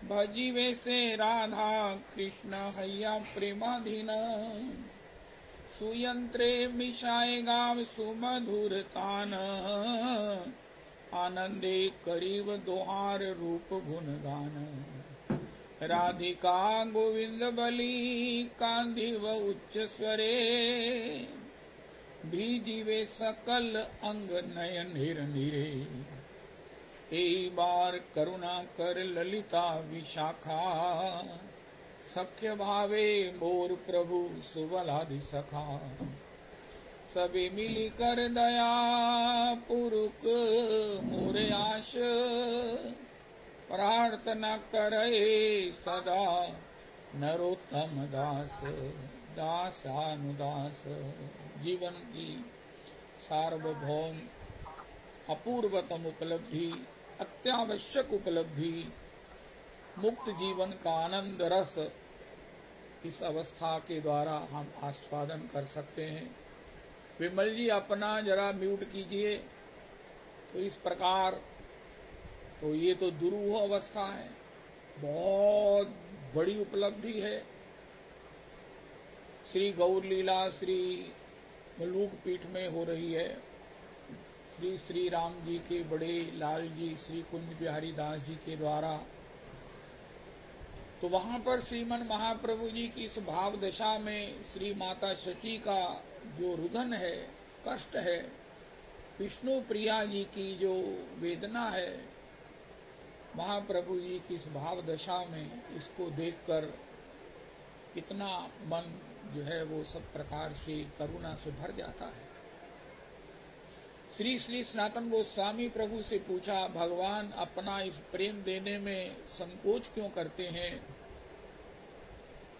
भजीवे से राधा कृष्ण हैया प्रेमाधीन सुयंत्रे मिशाए गाव सुमधुर तान आनंदे करीब दोहार रूप गुणगान राधिका गोविंद बली कांधिव उच्च स्वरे भीजीवे सकल अंग नयन निरे एक बार करुणा कर ललिता विशाखा सख्य भावे मोर प्रभु सुबलादि सखा सभी मिली कर दया पुरुक मोर आश प्रार्थना करे सदा नरोत्तम दास दासानुदास। जीवन की सार्वभौम अपूर्वतम उपलब्धि, अत्यावश्यक उपलब्धि, मुक्त जीवन का आनंद रस इस अवस्था के द्वारा हम आस्वादन कर सकते हैं। विमल जी अपना जरा म्यूट कीजिए। तो इस प्रकार तो ये तो दुरूह अवस्था है, बहुत बड़ी उपलब्धि है। श्री गौर लीला श्री मलूक पीठ में हो रही है। श्री श्री राम जी के बड़े लाल जी श्री कुंज बिहारी दास जी के द्वारा। तो वहां पर श्रीमन महाप्रभु जी की इस भाव दशा में श्री माता शची का जो रुदन है, कष्ट है, विष्णु प्रिया जी की जो वेदना है, महाप्रभु जी की इस भाव दशा में इसको देखकर कितना मन जो है वो सब प्रकार से करुणा से भर जाता है। श्री श्री सनातन गोस्वामी प्रभु से पूछा, भगवान अपना इस प्रेम देने में संकोच क्यों करते हैं?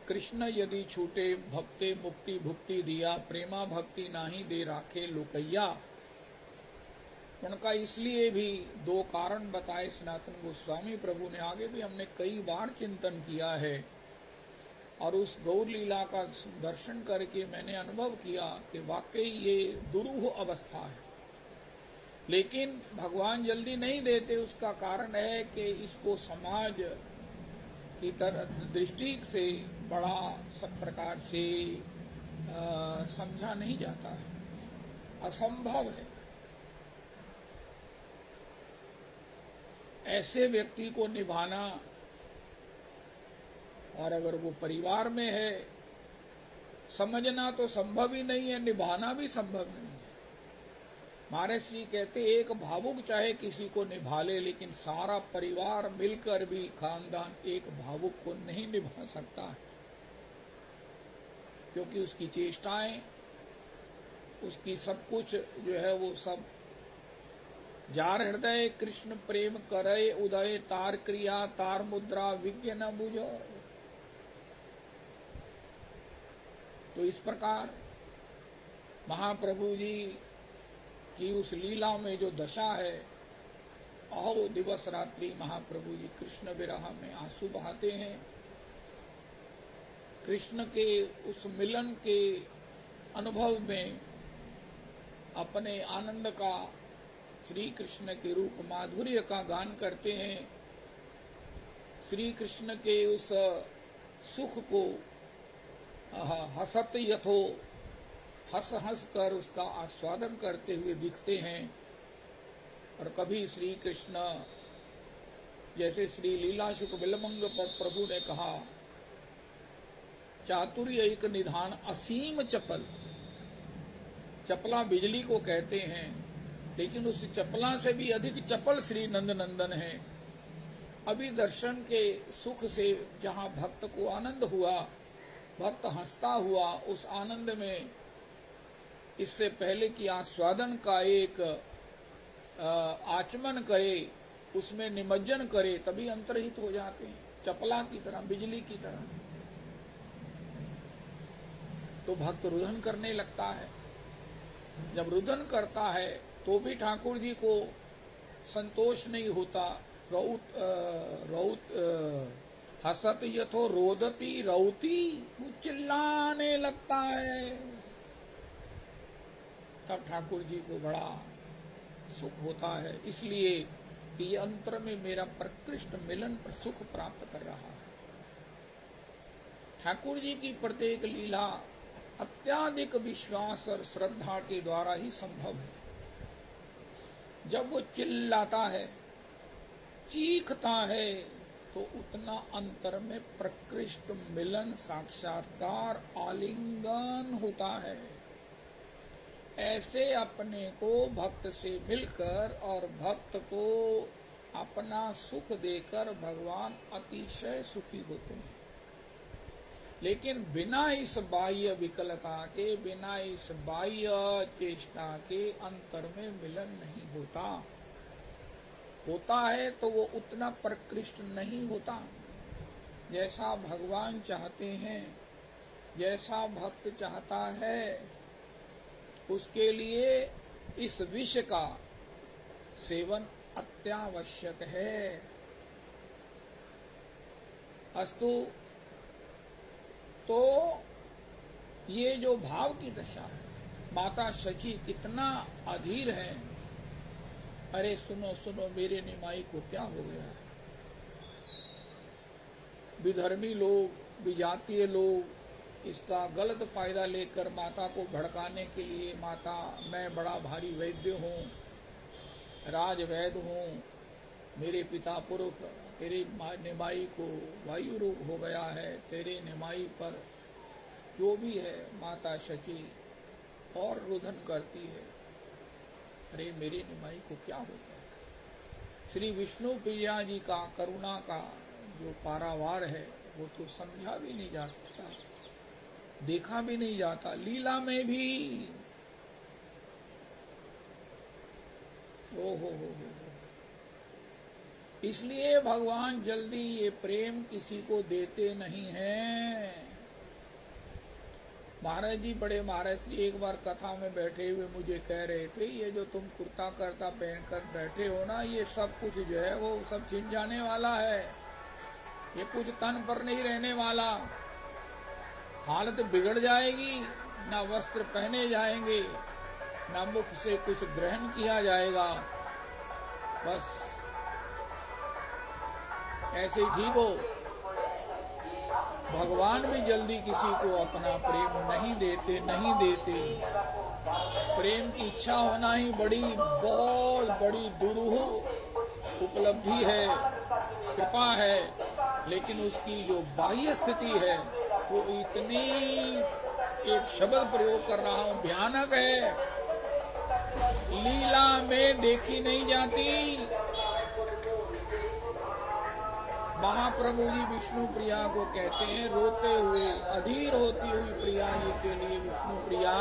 कृष्ण यदि छूटे भक्ते मुक्ति भुक्ति दिया, प्रेमा भक्ति नाही दे राखे लोकैया। उनका इसलिए भी दो कारण बताए सनातन गोस्वामी प्रभु ने। आगे भी हमने कई बार चिंतन किया है और उस गौर लीला का दर्शन करके मैंने अनुभव किया कि वाकई ये दुरूह अवस्था है, लेकिन भगवान जल्दी नहीं देते। उसका कारण है कि इसको समाज की तरह दृष्टि से बड़ा सब प्रकार से समझा नहीं जाता है, असंभव है। ऐसे व्यक्ति को निभाना, और अगर वो परिवार में है, समझना तो संभव ही नहीं है, निभाना भी संभव नहीं है। महाराज जी कहते एक भावुक चाहे किसी को निभा ले, लेकिन सारा परिवार मिलकर भी खानदान एक भावुक को नहीं निभा सकता है, क्योंकि उसकी चेष्टाएं, उसकी सब कुछ जो है वो सब जार हृदय कृष्ण प्रेम करे उदय, तार क्रिया तार मुद्रा विज्ञ न बुझो। तो इस प्रकार महाप्रभु जी की उस लीला में जो दशा है, अहो दिवस रात्रि महाप्रभु जी कृष्ण विरह में आंसू बहाते हैं। कृष्ण के उस मिलन के अनुभव में अपने आनंद का, श्री कृष्ण के रूप माधुर्य का गान करते हैं। श्री कृष्ण के उस सुख को हसत यथो, हंस हंस कर उसका आस्वादन करते हुए दिखते हैं। और कभी श्री कृष्ण, जैसे श्री लीला शुक बिलमंग पर प्रभु ने कहा, चातुर्य एक निधान असीम चपल। चपला बिजली को कहते हैं, लेकिन उस चपला से भी अधिक चपल श्री नंद नंदन है। अभी दर्शन के सुख से जहाँ भक्त को आनंद हुआ, भक्त हंसता हुआ, उस आनंद में इससे पहले कि आस्वादन का एक आचमन करे, उसमें निमज्जन करे, तभी अंतर्हित हो जाते हैं, चपला की तरह, बिजली की तरह। तो भक्त रुदन करने लगता है। जब रुदन करता है तो भी ठाकुर जी को संतोष नहीं होता। रौत हसत यथो रोदती रौती, वो चिल्लाने लगता है। तब ठाकुर जी को बड़ा सुख होता है। इसलिए कि अंतर में मेरा प्रकृष्ट मिलन पर सुख प्राप्त कर रहा है। ठाकुर जी की प्रत्येक लीला अत्याधिक विश्वास और श्रद्धा के द्वारा ही संभव है। जब वो चिल्लाता है, चीखता है, तो उतना अंतर में प्रकृष्ट मिलन, साक्षात्कार, आलिंगन होता है। ऐसे अपने को भक्त से मिलकर और भक्त को अपना सुख देकर भगवान अतिशय सुखी होते हैं। लेकिन बिना इस बाह्य विकलता के, बिना इस बाह्य चेष्टा के अंतर में मिलन नहीं होता। होता है तो वो उतना प्रकृष्ट नहीं होता जैसा भगवान चाहते हैं, जैसा भक्त चाहता है। उसके लिए इस विष का सेवन अत्यावश्यक है। अस्तु, तो ये जो भाव की दशा है, माता शची कितना अधीर है। अरे सुनो सुनो, मेरे निमाई को क्या हो गया है। विधर्मी लोग, विजातीय लोग इसका गलत फायदा लेकर माता को भड़काने के लिए, माता मैं बड़ा भारी वैद्य हूँ, राजवैद्य हूँ, मेरे पिता पुरुष, तेरे निमाई को वायु रोग हो गया है, तेरे निमाई पर जो भी है, माता शची और रुदन करती है। अरे मेरे निमाई को क्या हो गया। श्री विष्णु प्रिया जी का करुणा का जो पारावार है वो तो समझा भी नहीं जा सकता, देखा भी नहीं जाता। लीला में भी हो। इसलिए भगवान जल्दी ये प्रेम किसी को देते नहीं हैं। महाराज जी, बड़े महाराज श्री एक बार कथा में बैठे हुए मुझे कह रहे थे, ये जो तुम कुर्ता करता पहनकर बैठे हो ना, ये सब कुछ जो है वो सब छिन जाने वाला है, ये कुछ तन पर नहीं रहने वाला, हालत बिगड़ जाएगी, ना वस्त्र पहने जाएंगे, ना मुख से कुछ ग्रहण किया जाएगा, बस ऐसे ही ठीक हो। भगवान भी जल्दी किसी को अपना प्रेम नहीं देते। प्रेम की इच्छा होना ही बहुत बड़ी दुरूह उपलब्धि है, कृपा है, लेकिन उसकी जो बाह्य स्थिति है वो इतनी, एक शब्द प्रयोग कर रहा हूं, भयानक है, लीला में देखी नहीं जाती। महाप्रभु जी विष्णु प्रिया को कहते हैं, रोते हुए अधीर होती हुई प्रिया जी के लिए, विष्णु प्रिया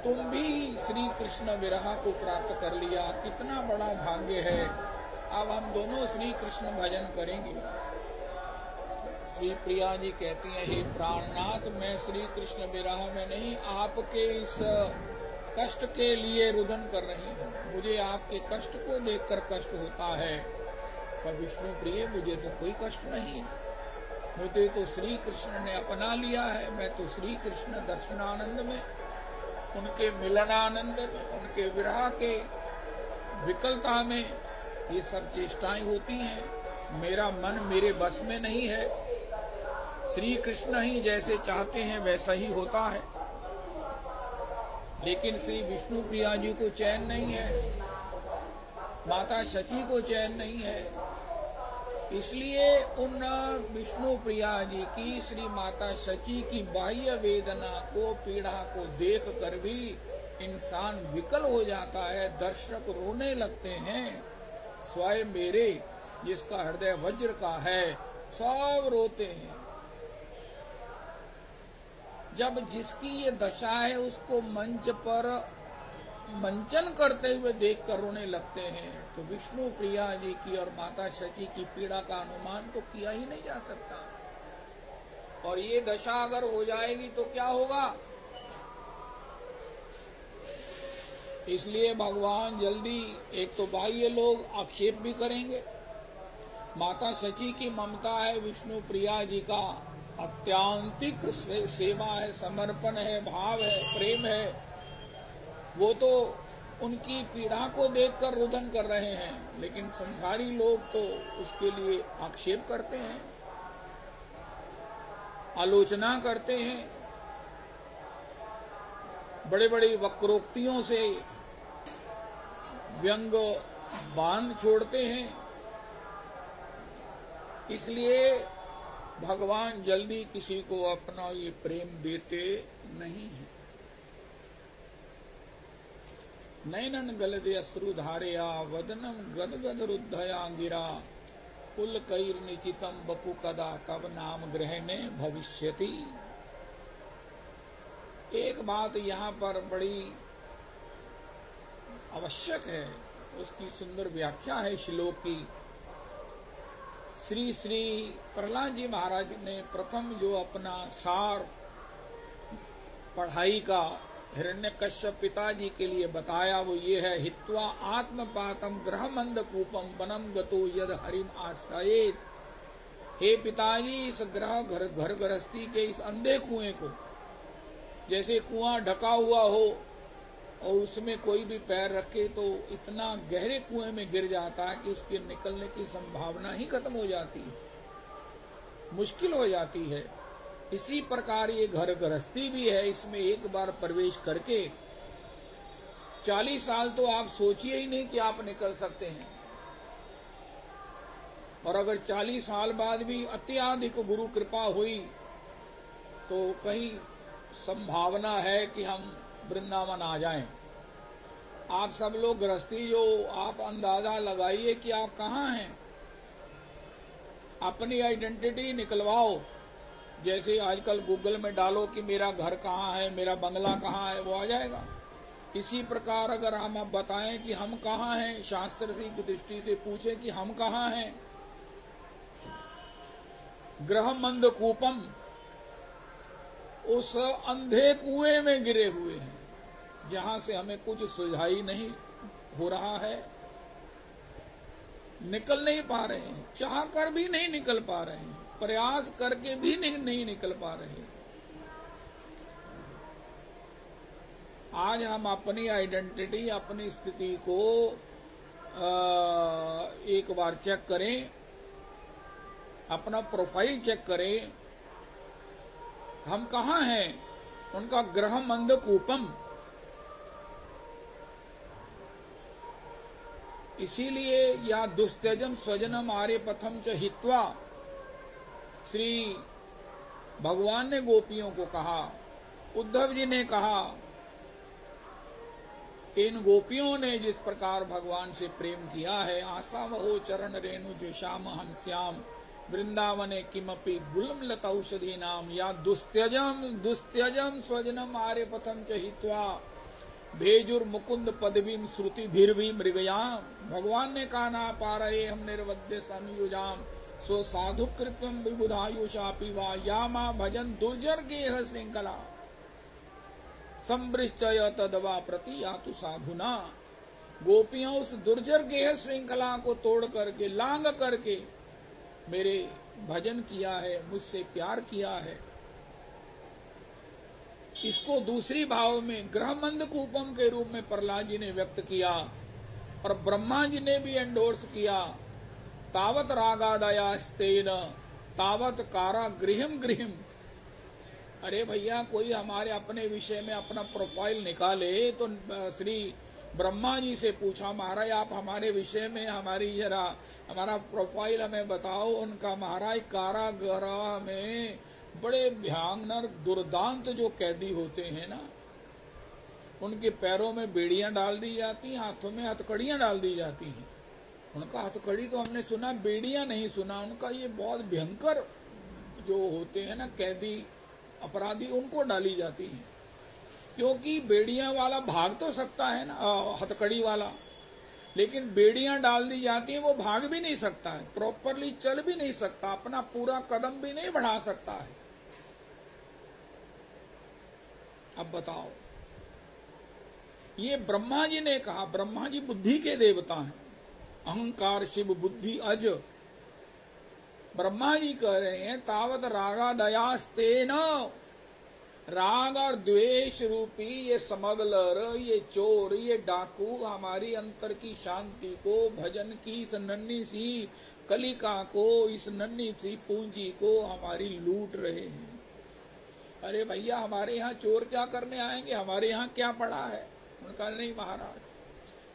तुम भी श्री कृष्ण विरह को प्राप्त कर लिया, कितना बड़ा भाग्य है। अब हम दोनों श्री कृष्ण भजन करेंगे। श्री प्रिया जी कहती हैं, हे प्राणनाथ, मैं श्री कृष्ण विरह में नहीं, आपके इस कष्ट के लिए रुदन कर रही हूँ। मुझे आपके कष्ट को देखकर कष्ट होता है, पर विष्णु प्रिय मुझे तो कोई कष्ट नहीं है। मुझे तो श्री कृष्ण ने अपना लिया है। मैं तो श्री कृष्ण दर्शनानंद में, उनके मिलनानंद में, उनके विरह के विकलता में ये सब चेष्टाएं होती हैं। मेरा मन मेरे बस में नहीं है। श्री कृष्ण ही जैसे चाहते हैं वैसा ही होता है, लेकिन श्री विष्णु प्रिया जी को चैन नहीं है, माता शची को चैन नहीं है। इसलिए उन विष्णु प्रिया जी की, श्री माता शची की बाह्य वेदना को, पीड़ा को देख कर भी इंसान विकल हो जाता है। दर्शक रोने लगते हैं। स्वयं मेरे जिसका हृदय वज्र का है, सब रोते हैं। जब जिसकी ये दशा है उसको मंच पर मंचन करते हुए देखकर रोने लगते हैं, तो विष्णु प्रिया जी की और माता शची की पीड़ा का अनुमान तो किया ही नहीं जा सकता। और ये दशा अगर हो जाएगी तो क्या होगा। इसलिए भगवान जल्दी, एक तो बाह्य लोग आक्षेप भी करेंगे, माता शची की ममता है, विष्णु प्रिया जी का अत्यांतिक सेवा है, समर्पण है, भाव है, प्रेम है, वो तो उनकी पीड़ा को देखकर रुदन कर रहे हैं, लेकिन संसारी लोग तो उसके लिए आक्षेप करते हैं, आलोचना करते हैं, बड़े बड़े वक्रोक्तियों से व्यंग बाण छोड़ते हैं। इसलिए भगवान जल्दी किसी को अपना ये प्रेम देते नहीं है। नैनन गलदे अश्रु धारया वदनम गदगद रुद्धया गिरा पुलकैर निचितम बपु कदा तब नाम ग्रहणे भविष्यति। एक बात यहाँ पर बड़ी आवश्यक है, उसकी सुंदर व्याख्या है श्लोक की। श्री श्री प्रहलाद जी महाराज ने प्रथम जो अपना सार पढ़ाई का हिरण्यकश्यप पिताजी के लिए बताया वो ये है, हित्वा आत्मपातम ग्रहमंद कूपम वनम गतो यद हरिम आश्रयेत। हे पिताजी, इस घर गृहस्थी के इस अंधे कुएं को, जैसे कुआं ढका हुआ हो और उसमें कोई भी पैर रखे तो इतना गहरे कुएं में गिर जाता है कि उसके निकलने की संभावना ही खत्म हो जाती है, मुश्किल हो जाती है। इसी प्रकार ये घर गृहस्थी भी है, इसमें एक बार प्रवेश करके 40 साल तो आप सोचिए ही नहीं कि आप निकल सकते हैं। और अगर 40 साल बाद भी अत्याधिक गुरु कृपा हुई तो कहीं संभावना है कि हम वृंदावन आ जाएं। आप सब लोग गृहस्थी जो, आप अंदाजा लगाइए कि आप कहाँ हैं, अपनी आइडेंटिटी निकलवाओ। जैसे आजकल गूगल में डालो कि मेरा घर कहाँ है, मेरा बंगला कहाँ है, वो आ जाएगा। इसी प्रकार अगर हम आप बताएं कि हम कहाँ हैं, शास्त्र की दृष्टि से पूछें कि हम कहाँ हैं। ग्रह मंद कूपम, उस अंधे कुएं में गिरे हुए हैं जहां से हमें कुछ सुझाई नहीं हो रहा है, निकल नहीं पा रहे हैं, चाह कर भी नहीं निकल पा रहे हैं, प्रयास करके भी नहीं निकल पा रहे हैं। आज हम अपनी आइडेंटिटी, अपनी स्थिति को एक बार चेक करें, अपना प्रोफाइल चेक करें, हम कहाँ हैं। उनका ग्रह मंद कूपम, इसीलिए या दुस्त्यजम स्वजनम आर्य पथम च हित्वा, श्री भगवान ने गोपियों को कहा, उद्धव जी ने कहा कि इन गोपियों ने जिस प्रकार भगवान से प्रेम किया है, आशा वहो चरण रेणु जो श्याम हम श्याम वृंदावने किमपि गुलम लता औषधि नाम, या दुस्त्यजम स्वजनम आर्य पथम च हित्वा भेजुर मुकुंद पदवीम श्रुति भीरवी मृगयाम। भगवान ने कहा, ना पा रहे हम निर्वद्य संयुजाम स्व साधु कृतम विबुधायुषापि वा यामा भजन दुर्जर गेह श्रृंखला संवृश्चय तदवा प्रति यातु साधुना। गोपियां उस दुर्जर गेह श्रृंखला को तोड़ करके, लांग करके मेरे भजन किया है, मुझसे प्यार किया है। इसको दूसरी भाव में ग्रहमंद कूपम के रूप में प्रहलाद जी ने व्यक्त किया और ब्रह्मा जी ने भी एंडोर्स किया। तावत रागादयास्तेन तावत कारा गृहिम गृहिम। अरे भैया, कोई हमारे अपने विषय में अपना प्रोफाइल निकाले तो श्री ब्रह्मा जी से पूछा, महाराज आप हमारे विषय में हमारा प्रोफाइल हमें बताओ। उनका महाराज कारागृह में बड़े भयानक दुर्दांत जो कैदी होते हैं ना, उनके पैरों में बेड़ियां डाल दी जाती, हाथों में हथकड़ियां डाल दी जाती हैं। उनका हथकड़ी तो हमने सुना, बेड़ियां नहीं सुना। उनका ये बहुत भयंकर जो होते हैं ना कैदी अपराधी, उनको डाली जाती हैं, क्योंकि बेड़ियां वाला भाग तो सकता है ना, हथकड़ी वाला, लेकिन बेड़ियां डाल दी जाती हैं, वो भाग भी नहीं सकता है, प्रॉपरली चल भी नहीं सकता, अपना पूरा कदम भी नहीं बढ़ा सकता है। अब बताओ, ये ब्रह्मा जी ने कहा। ब्रह्मा जी बुद्धि के देवता हैं, अहंकार शिव बुद्धि अज। ब्रह्मा जी कह रहे हैं तावत रागा दयास्तेन, राग और द्वेष रूपी ये स्मगलर, ये चोर, ये डाकू हमारी अंतर की शांति को, भजन की इस नन्ही सी कलिका को, इस नन्ही सी पूंजी को हमारी लूट रहे हैं। अरे भैया, हमारे यहाँ चोर क्या करने आएंगे, हमारे यहाँ क्या पड़ा है? उनका नहीं महाराज,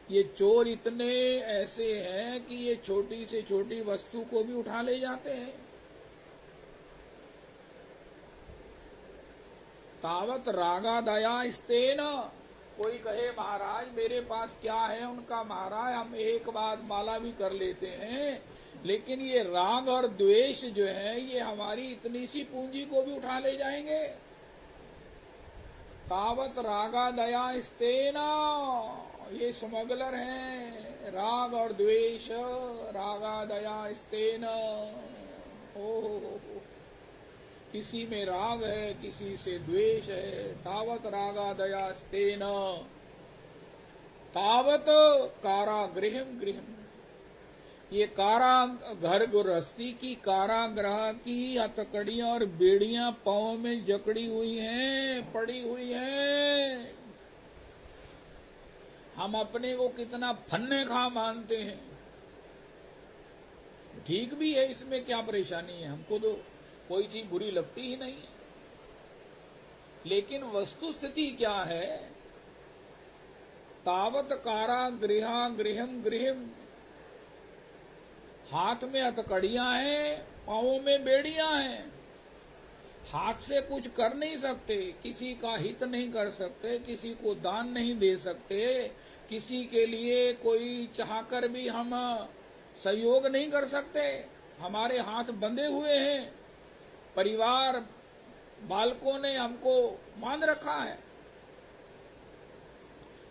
ये चोर इतने ऐसे हैं कि ये छोटी से छोटी वस्तु को भी उठा ले जाते हैं। तावत रागा दया स्तेन, कोई कहे महाराज मेरे पास क्या है, उनका महाराज हम एक बार माला भी कर लेते हैं, लेकिन ये राग और द्वेष जो है ये हमारी इतनी सी पूंजी को भी उठा ले जाएंगे। तावत रागा दया स्तेना, ये स्मगलर हैं, राग और द्वेष, रागा दया स्तेन। ओ किसी में राग है, किसी से द्वेष है। तावत रागा दया स्तेन, तावत कारागृहम गृहम, ये कारा घर गृहस्थी की, कारागृह की हथकड़ियां और बेड़ियां पांव में जकड़ी हुई हैं, पड़ी हुई हैं। हम अपने को कितना फन्ने खा मानते हैं। ठीक भी है, इसमें क्या परेशानी है, हमको तो कोई चीज बुरी लगती ही नहीं है। लेकिन वस्तु स्थिति क्या है? तावत कारागृहा गृहम गृहम, हाथ में हथकड़ियां हैं, पांवों में बेड़ियां हैं, हाथ से कुछ कर नहीं सकते, किसी का हित नहीं कर सकते, किसी को दान नहीं दे सकते, किसी के लिए कोई चाहकर भी हम सहयोग नहीं कर सकते। हमारे हाथ बंधे हुए हैं, परिवार बालकों ने हमको बांध रखा है,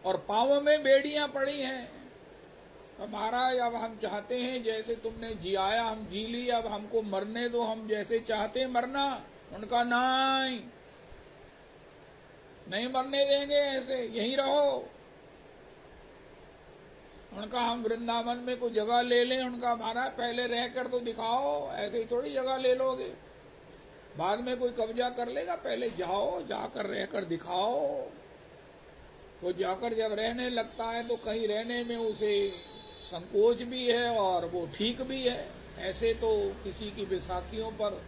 और पांवों में बेड़ियां पड़ी हैं। महाराज अब हम चाहते हैं जैसे तुमने जियाया हम जी ली, अब हमको मरने दो, हम जैसे चाहते हैं मरना। उनका नहीं मरने देंगे, ऐसे यहीं रहो। उनका हम वृंदावन में कोई जगह ले लें, उनका महाराज पहले रहकर तो दिखाओ, ऐसे ही थोड़ी जगह ले लोगे, बाद में कोई कब्जा कर लेगा, पहले जाओ, जाकर रहकर दिखाओ। वो जाकर जब रहने लगता है तो कहीं रहने में उसे संकोच भी है और वो ठीक भी है। ऐसे तो किसी की बैसाखियों पर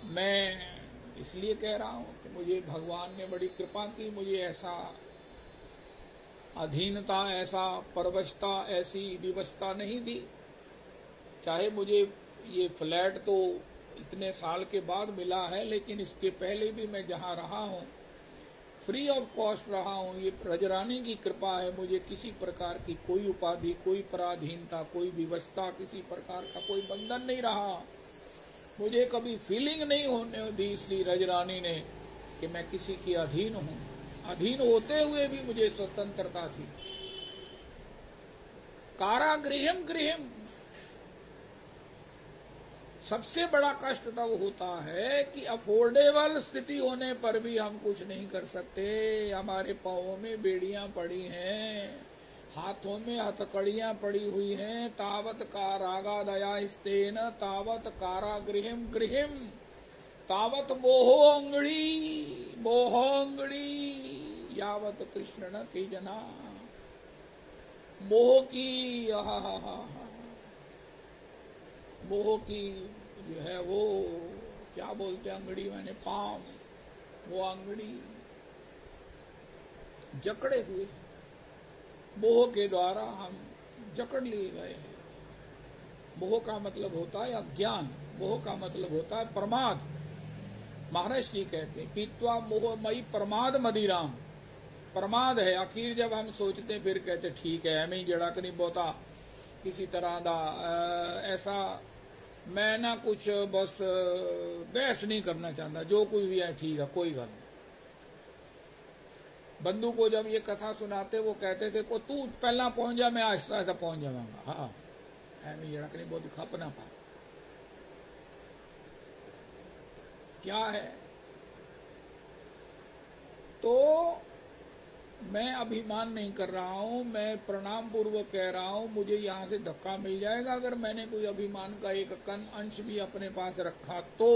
मैं इसलिए कह रहा हूं कि मुझे भगवान ने बड़ी कृपा की, मुझे ऐसा अधीनता, ऐसा परवशता, ऐसी विवशता नहीं दी। चाहे मुझे ये फ्लैट तो इतने साल के बाद मिला है, लेकिन इसके पहले भी मैं जहाँ रहा हूँ फ्री ऑफ कॉस्ट रहा हूँ। ये रजरानी की कृपा है, मुझे किसी प्रकार की कोई उपाधि, कोई पराधीनता, कोई विवशता, किसी प्रकार का कोई बंधन नहीं रहा। मुझे कभी फीलिंग नहीं होने दी श्री रजरानी ने कि मैं किसी की अधीन हूँ। अधीन होते हुए भी मुझे स्वतंत्रता थी। कारागृहम गृहम, सबसे बड़ा कष्ट तब होता है कि अफोर्डेबल स्थिति होने पर भी हम कुछ नहीं कर सकते। हमारे पांवों में बेड़ियां पड़ी हैं, हाथों में हथकड़ियां पड़ी हुई हैं। तावत कारागा दया स्तेन, तावत कारागृहम गृहम, तावत मोहोंगड़ी यावत कृष्ण न तेजना। मोह की मोह की जो है वो क्या बोलते हैं, अंगड़ी मैंने पांव, वो अंगड़ी जकड़े हुए, मोह के द्वारा हम जकड़ लिए गए हैं। मोह का मतलब होता है अज्ञान, मोह का मतलब होता है प्रमाद। महाराज श्री कहते हैं पीत्वा मोहमयी प्रमाद मदिराम, प्रमाद है। आखिर जब हम सोचते फिर कहते ठीक है मैं जड़ा नहीं बोता किसी तरह दा ऐसा, मैं ना कुछ बस बहस नहीं करना चाहता, जो कुछ भी है ठीक है, कोई गल नहीं। बंधु को जब ये कथा सुनाते वो कहते थे को तू पहला पहुंच जा, मैं आहिस्ता आहिस्ता पहुंच जाऊंगा। हाँ मैं जड़ा नहीं बहुत खप ना पा। क्या है तो मैं अभिमान नहीं कर रहा हूं, मैं प्रणाम पूर्वक कह रहा हूं, मुझे यहां से धक्का मिल जाएगा अगर मैंने कोई अभिमान का एक अंश भी अपने पास रखा तो।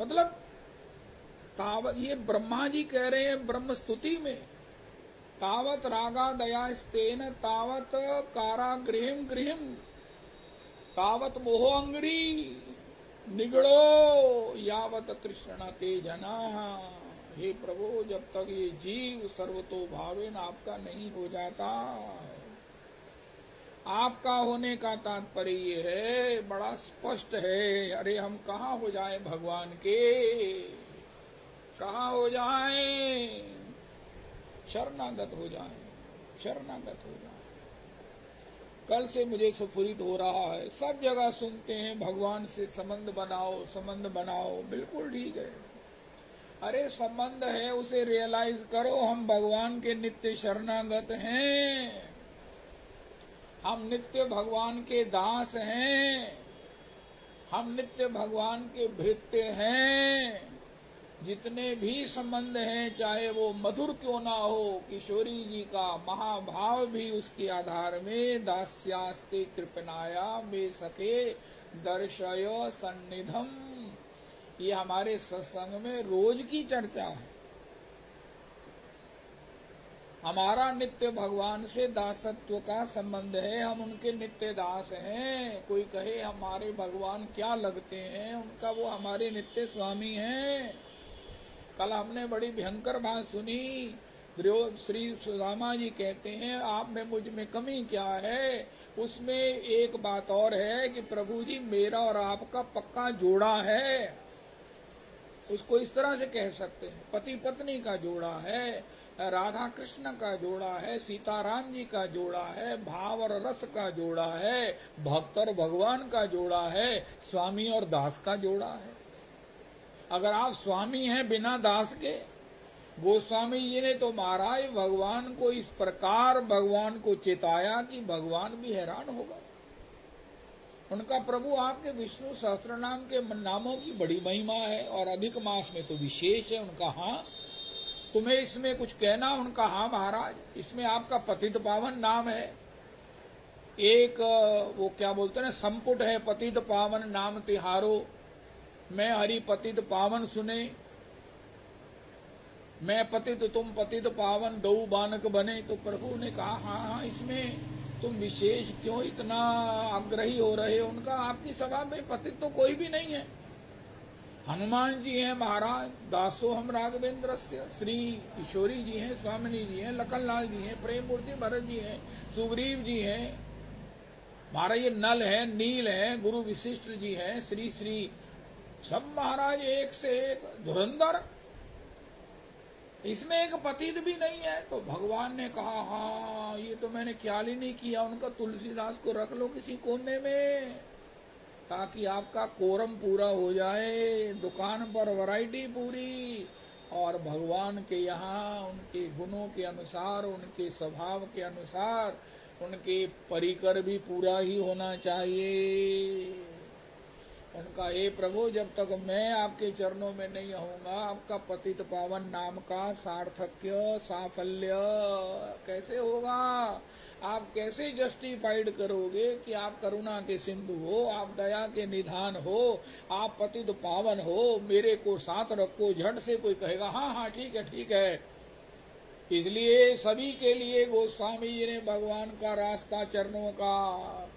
मतलब तावत, ये ब्रह्मा जी कह रहे हैं ब्रह्म स्तुति में, तावत रागा दया स्तेन तावत कारागृहिम गृहिम तावत मोहो अंगड़ी निगड़ो यावत कृष्ण ते जना। हे प्रभु, जब तक ये जीव सर्वतो भावेन आपका नहीं हो जाता, आपका होने का तात्पर्य ये है, बड़ा स्पष्ट है। अरे हम कहाँ हो जाए भगवान के, कहाँ हो जाए, शरणागत हो जाए, शरणागत हो जाए। कल से मुझे स्फुरित हो रहा है, सब जगह सुनते हैं भगवान से संबंध बनाओ, संबंध बनाओ, बिल्कुल ठीक है। अरे संबंध है, उसे रियलाइज करो, हम भगवान के नित्य शरणागत हैं, हम नित्य भगवान के दास हैं, हम नित्य भगवान के भृत्य हैं। जितने भी संबंध हैं, चाहे वो मधुर क्यों ना हो, किशोरी जी का महाभाव भी उसके आधार में, दास्यास्ते कृपनाया में सके दर्शय सन्निधम, ये हमारे सत्संग में रोज की चर्चा है। हमारा नित्य भगवान से दासत्व का संबंध है, हम उनके नित्य दास हैं। कोई कहे हमारे भगवान क्या लगते हैं, उनका वो हमारे नित्य स्वामी हैं। कल हमने बड़ी भयंकर बात सुनी, श्री सुदामा जी कहते हैं आप में मुझ में कमी क्या है। उसमें एक बात और है कि प्रभु जी मेरा और आपका पक्का जोड़ा है, उसको इस तरह से कह सकते हैं। पति पत्नी का जोड़ा है, राधा कृष्ण का जोड़ा है, सीताराम जी का जोड़ा है, भाव और रस का जोड़ा है, भक्त और भगवान का जोड़ा है, स्वामी और दास का जोड़ा है। अगर आप स्वामी हैं बिना दास के, गोस्वामी जी ने तो महाराज भगवान को इस प्रकार भगवान को चिताया कि भगवान भी हैरान होगा। उनका प्रभु आपके विष्णु सहस्त्रनाम के नामों की बड़ी महिमा है, और अधिक मास में तो विशेष है। उनका हाँ, तुम्हें इसमें कुछ कहना? उनका हाँ महाराज, इसमें आपका पतित पावन नाम है। एक वो क्या बोलते हैं, संपुट है, पतित पावन नाम तिहारो, मैं हरि पतित पावन सुने, मैं पतित तुम पतित पावन दो बानक बने। तो प्रभु ने कहा हाँ हाँ, इसमें तुम विशेष क्यों इतना आग्रही हो रहे हो? उनका आपकी सभा में पतित तो कोई भी नहीं है। हनुमान जी हैं महाराज, दासो हम राघवेंद्र से, श्री किशोरी जी हैं, स्वामिनी जी हैं, लखनलाल जी हैं, प्रेम मूर्ति भरत जी हैं, सुग्रीव जी हैं महाराज, ये नल है, नील है, गुरु विशिष्ट जी हैं, श्री श्री सब महाराज एक से एक धुरंधर, इसमें एक पतित भी नहीं है। तो भगवान ने कहा हाँ, ये तो मैंने ख्याल ही नहीं किया, उनका तुलसीदास को रख लो किसी कोने में, ताकि आपका कोरम पूरा हो जाए, दुकान पर वैरायटी पूरी, और भगवान के यहाँ उनके गुणों के अनुसार, उनके स्वभाव के अनुसार, उनके परिकर भी पूरा ही होना चाहिए। उनका हे प्रभु, जब तक मैं आपके चरणों में नहीं आऊंगा, आपका पतित पावन नाम का सार्थक्य साफल्य कैसे होगा? आप कैसे जस्टिफाइड करोगे कि आप करुणा के सिंधु हो, आप दया के निधान हो, आप पतित पावन हो, मेरे को साथ रखो। झट से कोई कहेगा हाँ हाँ ठीक है ठीक है। इसलिए सभी के लिए गोस्वामी जी ने भगवान का रास्ता चरणों का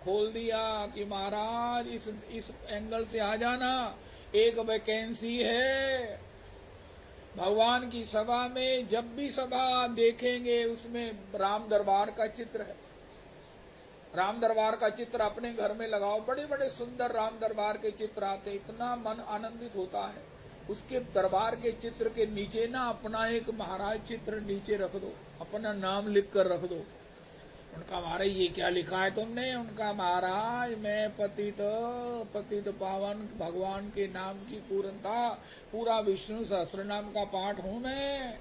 खोल दिया कि महाराज इस एंगल से आ जाना, एक वैकेंसी है भगवान की सभा में। जब भी सभा देखेंगे उसमें राम दरबार का चित्र है, राम दरबार का चित्र अपने घर में लगाओ, बड़े बड़े सुंदर राम दरबार के चित्र आते, इतना मन आनंदित होता है। उसके दरबार के चित्र के नीचे ना अपना एक महाराज चित्र नीचे रख दो, अपना नाम लिख कर रख दो। उनका महाराज ये क्या लिखा है तुमने? उनका महाराज मैं पतित पावन भगवान के नाम की पूर्णता, पूरा विष्णु सहस्त्र नाम का पाठ हूं मैं,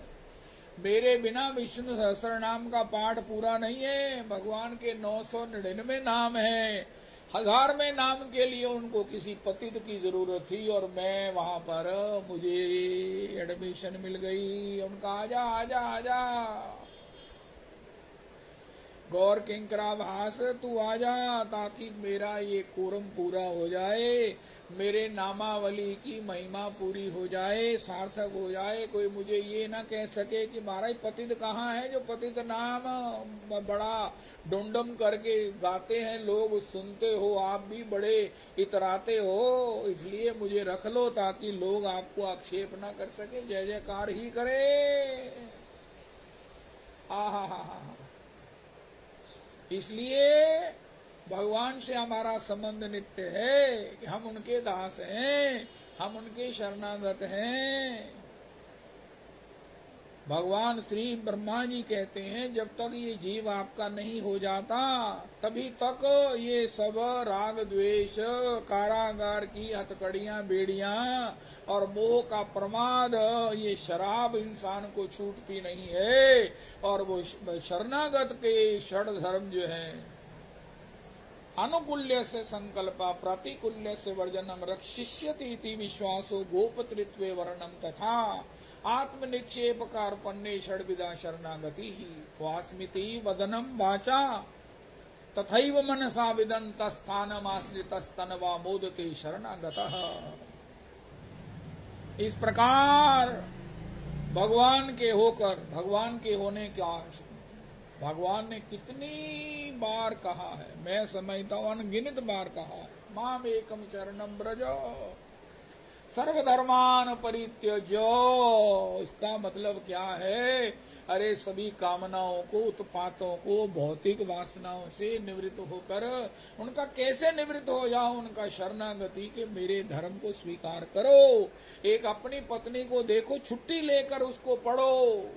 मेरे बिना विष्णु सहस्त्र नाम का पाठ पूरा नहीं है। भगवान के 999 नाम है, 1000वें नाम के लिए उनको किसी पतित की जरूरत थी, और मैं वहां पर मुझे एडमिशन मिल गई। उनका आजा आजा आजा। गौर किंकराभास तू आ जा, ताकि मेरा ये कोरम पूरा हो जाए, मेरे नामावली की महिमा पूरी हो जाए, सार्थक हो जाए। कोई मुझे ये ना कह सके कि महाराज पतित कहाँ है, जो पतित नाम बड़ा डुंडम करके गाते हैं लोग, सुनते हो आप भी बड़े इतराते हो, इसलिए मुझे रख लो ताकि लोग आपको आक्षेप ना कर सके, जय जयकार ही करे। आहा, इसलिए भगवान से हमारा संबंध नित्य है कि हम उनके दास हैं, हम उनके शरणागत हैं। भगवान श्री ब्रह्मा जी कहते हैं जब तक ये जीव आपका नहीं हो जाता तभी तक ये सब राग द्वेष, कारागार की हथकड़ियां बेड़ियां और मोह का प्रमाद, ये शराब इंसान को छूटती नहीं है। और वो शरणागत के षड धर्म जो है, अनुकूल्य से संकल्पा, प्रतिकूल्य से वर्जनम, रक्षिष्यति इति विश्वासो, गोपतृत्वे वर्णम, तथा आत्मनिक्षेप कार्पण्ये षड्विधा शरणागति ही वास्मिति वदनम वाचा तथैव मनसा विदन्तस्थानमाश्रितस्तनवा मोदते शरणागतः। इस प्रकार भगवान के होकर, भगवान के होने का भगवान ने कितनी बार कहा है, मैं समझता हूं अनगिनत बार कहा है, माम एकम शरणम ब्रज सर्वधर्मान परित्यज्य। इसका मतलब क्या है? अरे सभी कामनाओं को, उत्पातों को, भौतिक वासनाओं से निवृत्त होकर, उनका कैसे निवृत्त हो जाओ? उनका शरणागति के मेरे धर्म को स्वीकार करो। एक अपनी पत्नी को देखो, छुट्टी लेकर उसको पढ़ो।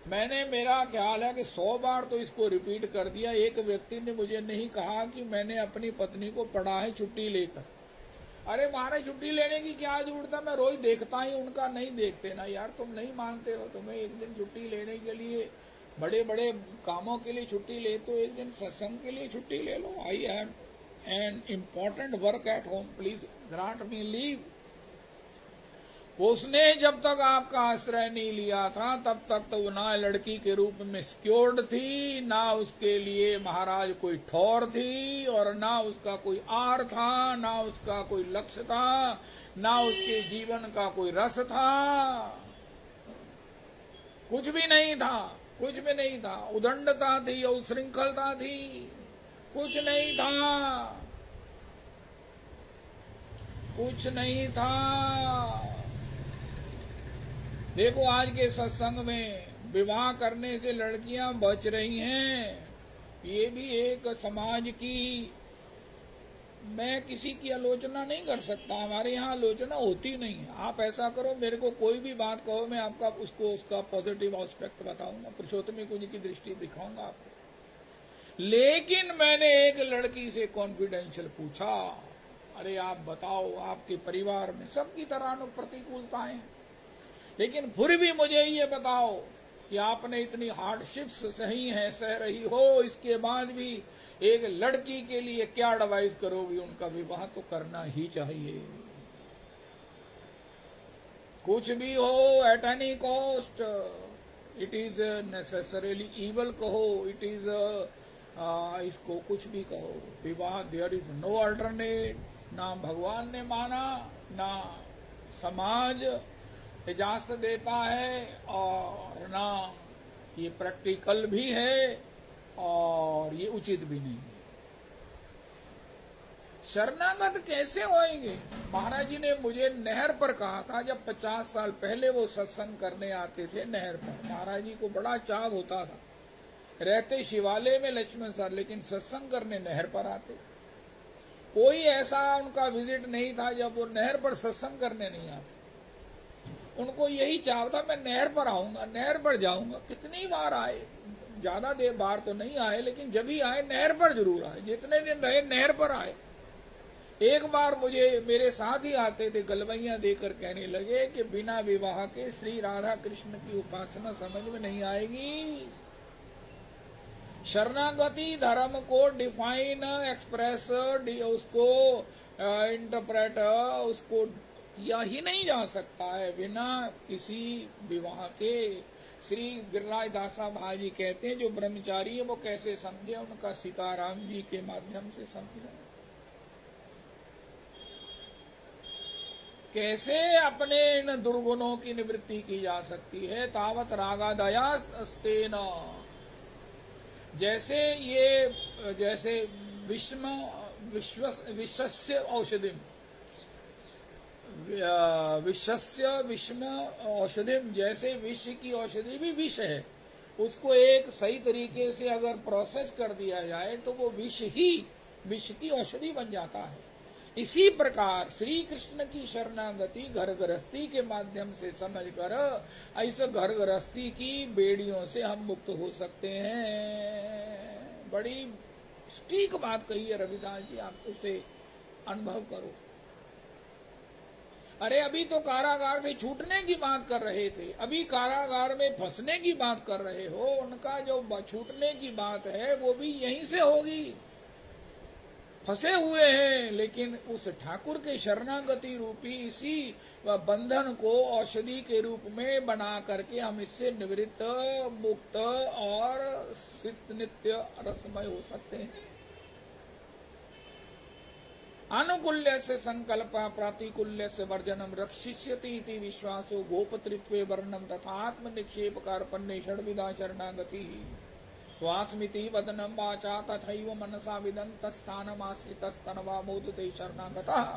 मैंने, मेरा ख्याल है कि 100 बार तो इसको रिपीट कर दिया। एक व्यक्ति ने मुझे नहीं कहा कि मैंने अपनी पत्नी को पढ़ा है छुट्टी लेकर। अरे महाराज छुट्टी लेने की क्या जरूरत है, मैं रोज देखता ही, उनका नहीं देखते ना यार, तुम नहीं मानते हो। तुम्हें एक दिन छुट्टी लेने के लिए, बड़े बड़े कामों के लिए छुट्टी ले, तो एक दिन सत्संग के लिए छुट्टी ले लो। I have an important work at home, please grant me leave. उसने जब तक आपका आश्रय नहीं लिया था तब तक तो वो ना लड़की के रूप में सिक्योर्ड थी, ना उसके लिए महाराज कोई ठौर थी, और ना उसका कोई आर था, ना उसका कोई लक्ष्य था, ना उसके जीवन का कोई रस था। कुछ भी नहीं था, कुछ भी नहीं था। उदंडता थी, उच्छृंखलता थी, कुछ नहीं था, कुछ नहीं था। देखो आज के सत्संग में विवाह करने से लड़कियां बच रही हैं, ये भी एक समाज की, मैं किसी की आलोचना नहीं कर सकता, हमारे यहाँ आलोचना होती नहीं है। आप ऐसा करो, मेरे को कोई भी बात कहो, मैं आपका उसको उसका पॉजिटिव एस्पेक्ट बताऊंगा, पुरुषोत्तमी कुंज की दृष्टि दिखाऊंगा आपको। लेकिन मैंने एक लड़की से कॉन्फिडेंशियल पूछा, अरे आप बताओ, आपके परिवार में सबकी तरह प्रतिकूलताएं हैं, लेकिन फिर भी मुझे ये बताओ कि आपने इतनी हार्डशिप्स सही है, सह रही हो, इसके बाद भी एक लड़की के लिए क्या एडवाइस करोगी? उनका विवाह तो करना ही चाहिए, कुछ भी हो, at any cost. It is necessarily evil कहो, इट इज इसको कुछ भी कहो, विवाह देयर इज नो अल्टरनेट। ना भगवान ने माना, ना समाज इजाजत देता है, और ना ये प्रैक्टिकल भी है, और ये उचित भी नहीं है। शरणागत कैसे होएंगे? महाराज जी ने मुझे नहर पर कहा था, जब 50 साल पहले वो सत्संग करने आते थे नहर पर। महाराज जी को बड़ा चाव होता था, रहते शिवालय में लक्ष्मण सर, लेकिन सत्संग करने नहर पर आते। कोई ऐसा उनका विजिट नहीं था जब वो नहर पर सत्संग करने नहीं आते। उनको यही चाह था, मैं नहर पर आऊंगा, नहर पर जाऊंगा। कितनी बार आए, ज्यादा देर बार तो नहीं आए, लेकिन जब ही आए नहर पर जरूर आए। जितने दिन रहे नहर पर आए। एक बार मुझे, मेरे साथ ही आते थे, गलवैयां देकर कहने लगे कि बिना विवाह के श्री राधा कृष्ण की उपासना समझ में नहीं आएगी। शरणागति धर्म को डिफाइन, एक्सप्रेस, उसको इंटरप्रेट, उसको किया ही नहीं जा सकता है बिना किसी विवाह के। श्री गिरिराज दासा भाई कहते हैं जो ब्रह्मचारी है वो कैसे समझे, उनका सीताराम जी के माध्यम से समझे। कैसे अपने इन दुर्गुणों की निवृत्ति की जा सकती है। तावत रागा दयास्तेन, जैसे विश्वस्य औषधिम, विश्वस्य विषम औषधिम, जैसे विष की औषधि भी विष है, उसको एक सही तरीके से अगर प्रोसेस कर दिया जाए तो वो विष की औषधि बन जाता है। इसी प्रकार श्री कृष्ण की शरणागति घर गृहस्थी के माध्यम से समझकर ऐसे घर गृहस्थी की बेड़ियों से हम मुक्त हो सकते हैं। बड़ी सटीक बात कही है रविदास जी, आप उसे अनुभव करो। अरे अभी तो कारागार से छूटने की बात कर रहे थे, अभी कारागार में फंसने की बात कर रहे हो, उनका जो छूटने की बात है वो भी यहीं से होगी। फंसे हुए हैं, लेकिन उस ठाकुर के शरणागति रूपी इसी बंधन को औषधि के रूप में बना करके हम इससे निवृत्त, मुक्त और नित्य रसमय हो सकते हैं। अनुकूल्य से संकल्प प्रतिकूल्य से वर्जनम रक्षिष्यति इति विश्वासो गोपतृत्वे वर्णम तथा आत्म निक्षेप कार्पण्य षड्विधा शरणागति स्वास्मिति वदनम वाचा तथैव मनसा विदन्तस्थानम आश्रितस्तनवा मोदते शरणागतः।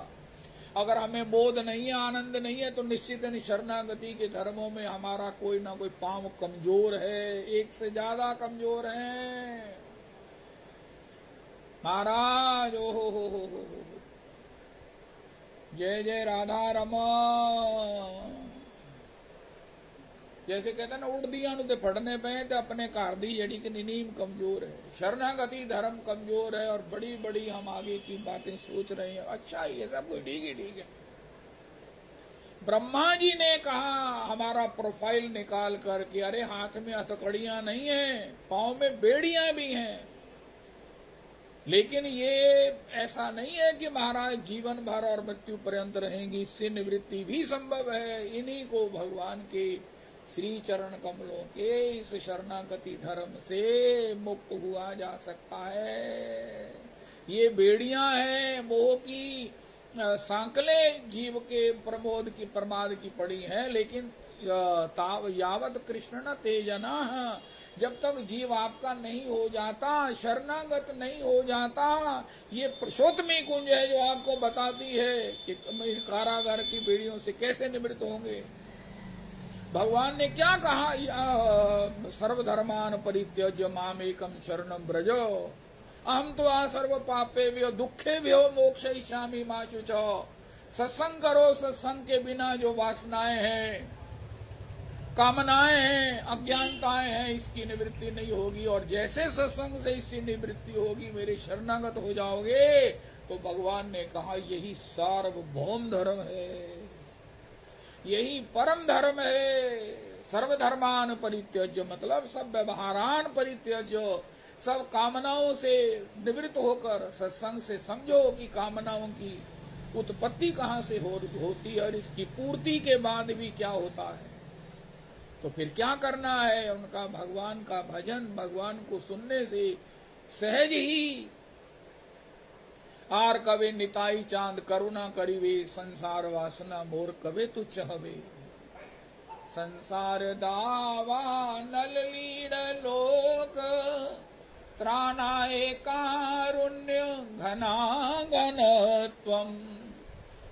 अगर हमें बोध नहीं है, आनंद नहीं है, तो निश्चित शरणागति के धर्मों में हमारा कोई ना कोई पांव कमजोर है, एक से ज्यादा कमजोर है। महाराज हो जय जय राधा रमन। जैसे कहते ना उड़ दिया नु ते फड़ने पे तो अपने कार दी जड़ी की नीम कमजोर है, शरणागति धर्म कमजोर है और बड़ी बड़ी हम आगे की बातें सोच रहे हैं। अच्छा ये सब कोई ठीक है। ब्रह्मा जी ने कहा हमारा प्रोफाइल निकाल करके, अरे हाथ में हथकड़ियां नहीं है, पांव में बेड़ियां भी हैं, लेकिन ये ऐसा नहीं है कि महाराज जीवन भर और मृत्यु पर्यंत रहेंगी, इससे निवृत्ति भी संभव है। इन्हीं को भगवान के श्री चरण कमलों के इस शरणागति धर्म से मुक्त हुआ जा सकता है। ये बेड़ियां हैं, मोह की सांकलें जीव के प्रमाद की पड़ी हैं, लेकिन यावत कृष्ण न तेजना, जब तक जीव आपका नहीं हो जाता, शरणागत नहीं हो जाता, ये पुरुषोत्तमी कुंज है जो आपको बताती है कि कारागार की बेड़ियों से कैसे निवृत्त होंगे। भगवान ने क्या कहा, सर्वधर्मान परित्यज्य माम एकम शरणम ब्रज अहम तो सर्व पापे व्यो दुखे व्यो मोक्षयिष्यामि मा शुचो। सत्संग करो, सत्संग के बिना जो वासनाएं हैं, कामनाएं हैं, अज्ञानताएं हैं, इसकी निवृत्ति नहीं होगी। और जैसे सत्संग से इसकी निवृत्ति होगी, मेरे शरणागत हो जाओगे, तो भगवान ने कहा यही सार्वभौम धर्म है, यही परम धर्म है। सर्वधर्मान परित्यज्य मतलब सब व्यवहारान परित्यज्य, सब कामनाओं से निवृत्त होकर सत्संग से समझो कि कामनाओं की उत्पत्ति कहाँ से होती है और इसकी पूर्ति के बाद भी क्या होता है। तो फिर क्या करना है, उनका भगवान का भजन, भगवान को सुनने से सहज ही आर कवे निताई चांद करुणा करिवे, संसार वासना मोर कवे तुच्छ हवे। संसार दावा नल लीड लोक त्राणाए कारुण्य घना घनत्वम्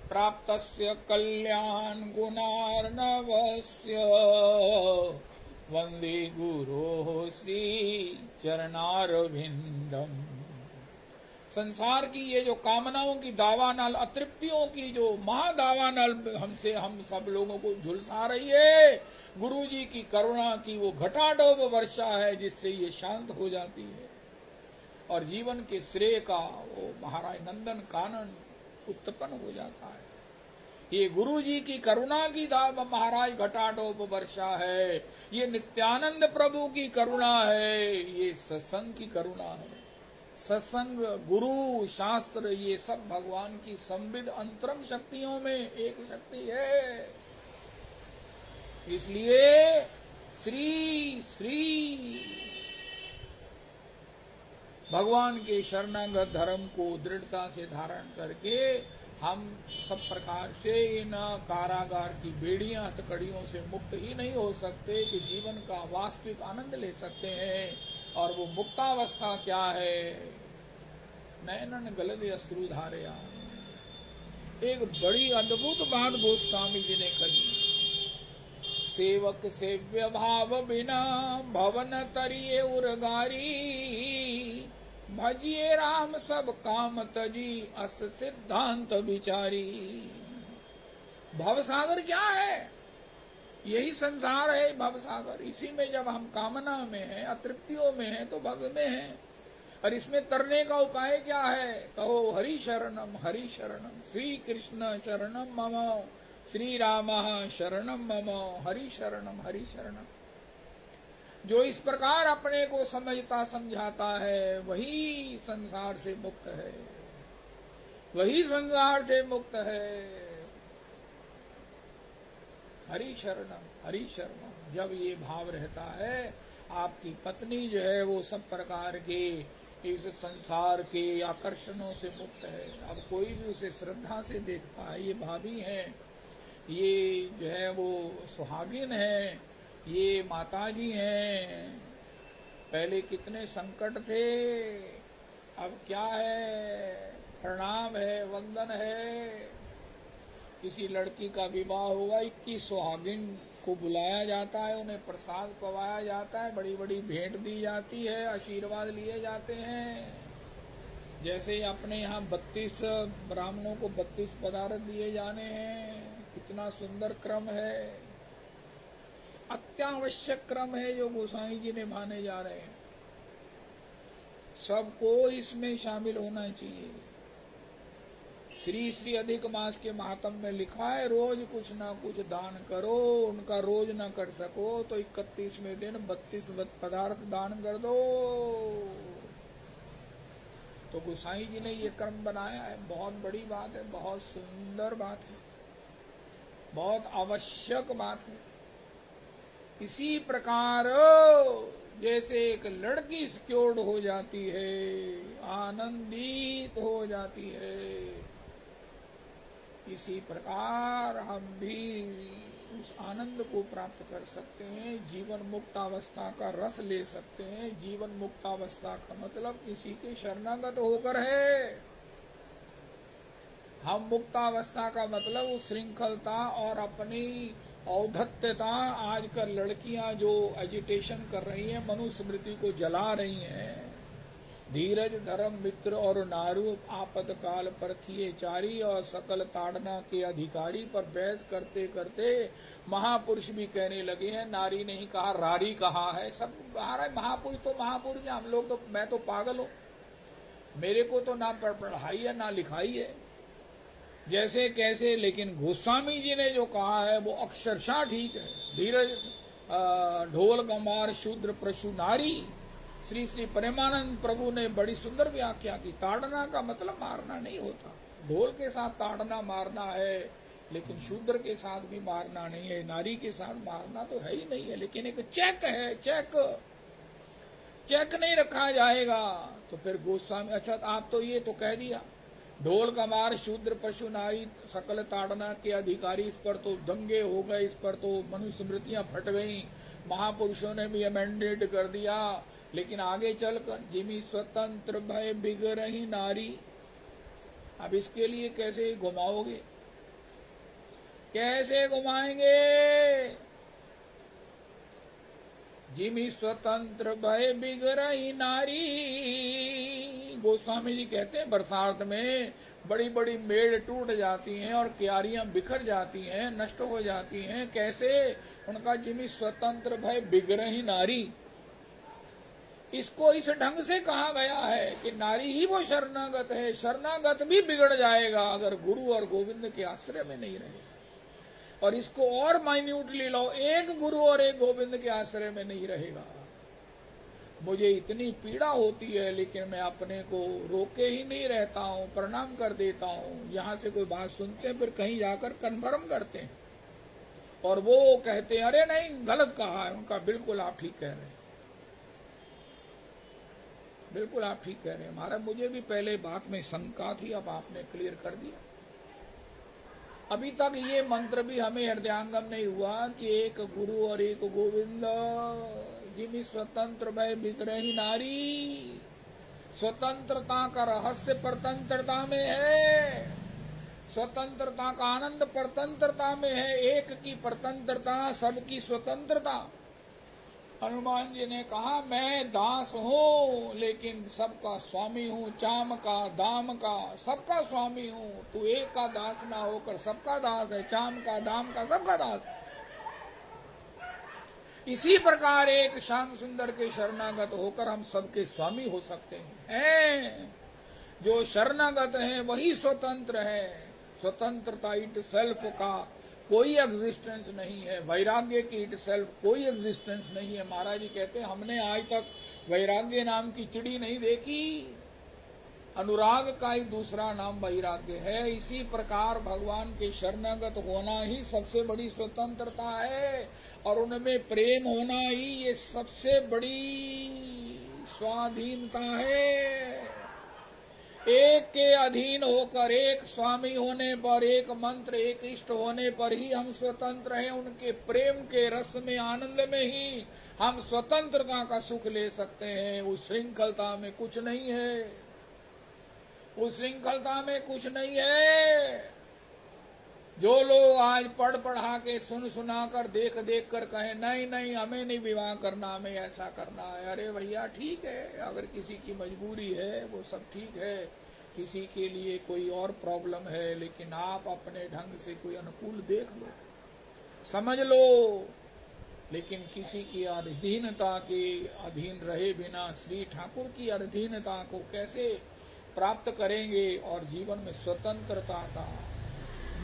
प्राप्तस्य कल्याण गुणार्णवस्य वंदे गुरो श्री चरणारविंदम। संसार की ये जो कामनाओं की दावानल, अतृप्तियों की जो महादावानल हम सब लोगों को झुलसा रही है, गुरु जी की करुणा की वो घटाडोब वर्षा है जिससे ये शांत हो जाती है और जीवन के श्रेय का वो महाराज नंदन कानन उत्पन्न हो जाता है। ये गुरु जी की करुणा की दाव महाराज घटाडोब वर्षा है, ये नित्यानंद प्रभु की करुणा है, ये सत्संग की करुणा है। सत्संग, गुरु, शास्त्र, ये सब भगवान की संविद अंतरंग शक्तियों में एक शक्ति है। इसलिए श्री श्री भगवान के शरणागत धर्म को दृढ़ता से धारण करके हम सब प्रकार से इन कारागार की बेड़ियां हथकड़ियों से मुक्त ही नहीं हो सकते कि जीवन का वास्तविक आनंद ले सकते हैं। और वो मुक्तावस्था क्या है? नैनन गलद अश्रु धारया। एक बड़ी अद्भुत बात गोस्वामी जी ने कही, सेवक सेव्य भाव बिना भवन तरिये उर्गारी, भजिए राम सब काम तजी अस सिद्धांत विचारी। भवसागर क्या है? यही संसार है भवसागर। इसी में जब हम कामना में हैं, अतृप्तियों में हैं, तो भव में हैं। और इसमें तरने का उपाय क्या है? कहो हरि शरणम श्री कृष्ण शरणम मम, श्री राम शरणम मम, हरि शरणम। जो इस प्रकार अपने को समझता समझाता है वही संसार से मुक्त है, वही संसार से मुक्त है। हरि शरणम। जब ये भाव रहता है, आपकी पत्नी जो है वो सब प्रकार के इस संसार के आकर्षणों से मुक्त है। अब कोई भी उसे श्रद्धा से देखता है, ये भाभी है, ये जो है वो सुहागिन है, ये माताजी हैं। पहले कितने संकट थे, अब क्या है? प्रणाम है, वंदन है। किसी लड़की का विवाह होगा, 21 सुहागिन को बुलाया जाता है, उन्हें प्रसाद पवाया जाता है, बड़ी बड़ी भेंट दी जाती है, आशीर्वाद लिए जाते हैं। जैसे अपने यहाँ 32 ब्राह्मणों को 32 पदार्थ दिए जाने हैं। कितना सुंदर क्रम है, अत्यावश्यक क्रम है जो गोसाई जी निभाने जा रहे हैं। सबको इसमें शामिल होना चाहिए। श्री श्री अधिक मास के महात्म में लिखा है, रोज कुछ ना कुछ दान करो। उनका रोज ना कर सको तो 31वें दिन 32 पदार्थ दान कर दो। तो गोसाई जी ने ये क्रम बनाया है। बहुत बड़ी बात है, बहुत सुंदर बात है, बहुत आवश्यक बात है। इसी प्रकार जैसे एक लड़की सिक्योर्ड हो जाती है, आनंदित हो जाती है, इसी प्रकार हम भी उस आनंद को प्राप्त कर सकते हैं। जीवन मुक्तावस्था का रस ले सकते हैं। जीवन मुक्तावस्था का मतलब किसी के शरणागत होकर है। हम मुक्तावस्था का मतलब उस श्रृंखलता और अपनी औद्धत्यता, आजकल लड़कियां जो एजिटेशन कर रही हैं, मनुस्मृति को जला रही हैं। धीरज धर्म मित्र और नारू आपतकाल पर किए चारी, और सकल ताड़ना के अधिकारी पर बहस करते करते महापुरुष भी कहने लगे हैं। नारी नहीं कहा, रारी कहा है। सब आ रहा है, महापुरुष तो महापुरुष है। हम लोग तो, मैं तो पागल हूं, मेरे को तो ना पढ़ाई है ना लिखाई है, जैसे कैसे। लेकिन गोस्वामी जी ने जो कहा है वो अक्षरशः ठीक है। धीरज ढोल गंवार शूद्र प्रशु नारी। श्री श्री प्रेमानंद प्रभु ने बड़ी सुंदर व्याख्या की। ताड़ना का मतलब मारना नहीं होता। ढोल के साथ ताड़ना मारना है, लेकिन शूद्र के साथ भी मारना नहीं है, नारी के साथ मारना तो है ही नहीं है। लेकिन एक चेक है, चेक नहीं रखा जाएगा। तो फिर गोस्वामी, अच्छा आप तो ये तो कह दिया, ढोल कमार शूद्र पशु नारी सकल ताड़ना के अधिकारी, इस पर तो दंगे हो गए, इस पर तो मनुस्मृतियां फट गई, महापुरुषों ने भी अमेंडेड कर दिया। लेकिन आगे चलकर जिमी स्वतंत्र भय बिगड़ही नारी, अब इसके लिए कैसे घुमाओगे, कैसे घुमाएंगे? जिमी स्वतंत्र भय बिगड़ही नारी। गोस्वामी जी कहते हैं बरसात में बड़ी बड़ी मेड़ टूट जाती हैं और क्यारियां बिखर जाती हैं, नष्ट हो जाती हैं। कैसे? उनका जिमी स्वतंत्र भय बिगड़ही नारी, इसको इस ढंग से कहा गया है कि नारी ही वो शरणागत है। शरणागत भी बिगड़ जाएगा अगर गुरु और गोविंद के आश्रय में नहीं रहे। और इसको और माइन्यूटली लो, एक गुरु और एक गोविंद के आश्रय में नहीं रहेगा। मुझे इतनी पीड़ा होती है, लेकिन मैं अपने को रोके ही नहीं रहता हूँ, प्रणाम कर देता हूँ। यहाँ से कोई बात सुनते हैं, फिर कहीं जाकर कन्फर्म करते हैं। और वो कहते हैं अरे नहीं गलत कहा है। उनका बिल्कुल आप ठीक कह रहे हैं, बिल्कुल आप ठीक कह रहे हैं महाराज, मुझे भी पहले बात में शंका थी, अब आपने क्लियर कर दिया। अभी तक ये मंत्र भी हमें हृदयांगम नहीं हुआ कि एक गुरु और एक गोविंद, जिमी स्वतंत्र भय विग्रही नारी। स्वतंत्रता का रहस्य परतंत्रता में है, स्वतंत्रता का आनंद परतंत्रता में है। एक की परतंत्रता, सबकी स्वतंत्रता। हनुमान जी ने कहा मैं दास हूँ लेकिन सबका स्वामी हूँ, चाम का दाम का सबका स्वामी हूँ। तू एक का दास ना होकर सबका दास है, चाम का दाम का सबका दास है। इसी प्रकार एक श्याम सुंदर के शरणागत होकर हम सबके स्वामी हो सकते हैं। जो शरणागत हैं वही स्वतंत्र है। स्वतंत्रता इट सेल्फ का कोई एग्जिस्टेंस नहीं है, वैराग्य की इट सेल्फ कोई एग्जिस्टेंस नहीं है। महाराज जी कहते हैं हमने आज तक वैराग्य नाम की चिड़ी नहीं देखी, अनुराग का ही दूसरा नाम वैराग्य है। इसी प्रकार भगवान के शरणागत होना ही सबसे बड़ी स्वतंत्रता है, और उनमें प्रेम होना ही ये सबसे बड़ी स्वाधीनता है। एक के अधीन होकर, एक स्वामी होने पर, एक मंत्र, एक इष्ट होने पर ही हम स्वतंत्र हैं। उनके प्रेम के रस में, आनंद में ही हम स्वतंत्रता का सुख ले सकते हैं। उस श्रृंखलता में कुछ नहीं है, उस श्रृंखलता में कुछ नहीं है। जो लोग आज पढ़ पढ़ा के, सुन सुना कर, देख देख कर कहें नहीं नहीं हमें नहीं विवाह करना, हमें ऐसा करना है। अरे भैया ठीक है, अगर किसी की मजबूरी है वो सब ठीक है, किसी के लिए कोई और प्रॉब्लम है, लेकिन आप अपने ढंग से कोई अनुकूल देख लो, समझ लो। लेकिन किसी की अधीनता के अधीन रहे बिना श्री ठाकुर की अधीनता को कैसे प्राप्त करेंगे, और जीवन में स्वतंत्रता का,